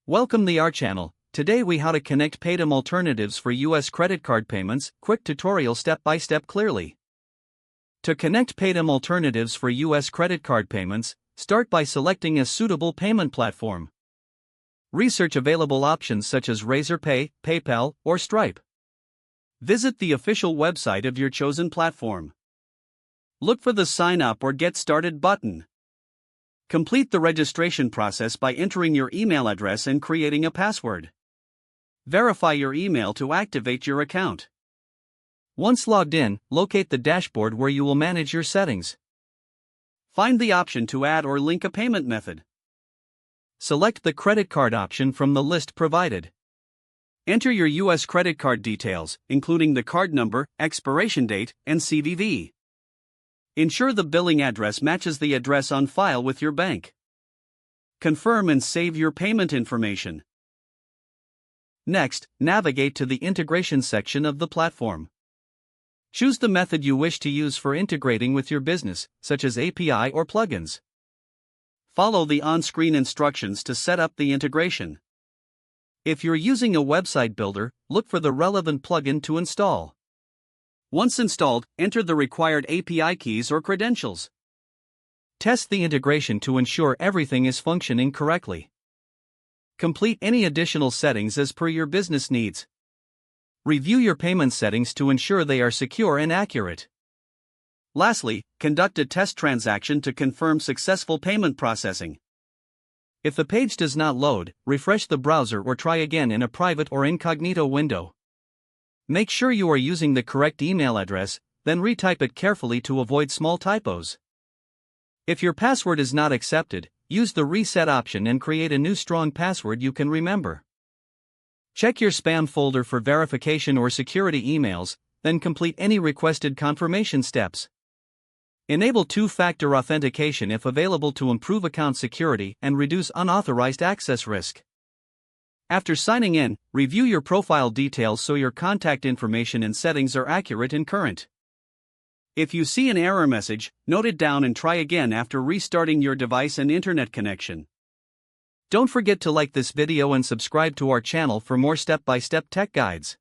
Welcome to our channel. Today we how to connect Paytm alternatives for US credit card payments. Quick tutorial step by step clearly. To connect Paytm alternatives for US credit card payments, start by selecting a suitable payment platform. Research available options such as Razorpay, PayPal, or Stripe. Visit the official website of your chosen platform. Look for the Sign Up or Get Started button. Complete the registration process by entering your email address and creating a password. Verify your email to activate your account. Once logged in, locate the dashboard where you will manage your settings. Find the option to add or link a payment method. Select the credit card option from the list provided. Enter your US credit card details, including the card number, expiration date, and CVV. Ensure the billing address matches the address on file with your bank. Confirm and save your payment information. Next, navigate to the integration section of the platform. Choose the method you wish to use for integrating with your business, such as API or plugins. Follow the on-screen instructions to set up the integration. If you're using a website builder, look for the relevant plugin to install. Once installed, enter the required API keys or credentials. Test the integration to ensure everything is functioning correctly. Complete any additional settings as per your business needs. Review your payment settings to ensure they are secure and accurate. Lastly, conduct a test transaction to confirm successful payment processing. If the page does not load, refresh the browser or try again in a private or incognito window. Make sure you are using the correct email address, then retype it carefully to avoid small typos. If your password is not accepted, use the reset option and create a new strong password you can remember. Check your spam folder for verification or security emails, then complete any requested confirmation steps. Enable two-factor authentication if available to improve account security and reduce unauthorized access risk. After signing in, review your profile details so your contact information and settings are accurate and current. If you see an error message, note it down and try again after restarting your device and internet connection. Don't forget to like this video and subscribe to our channel for more step-by-step tech guides.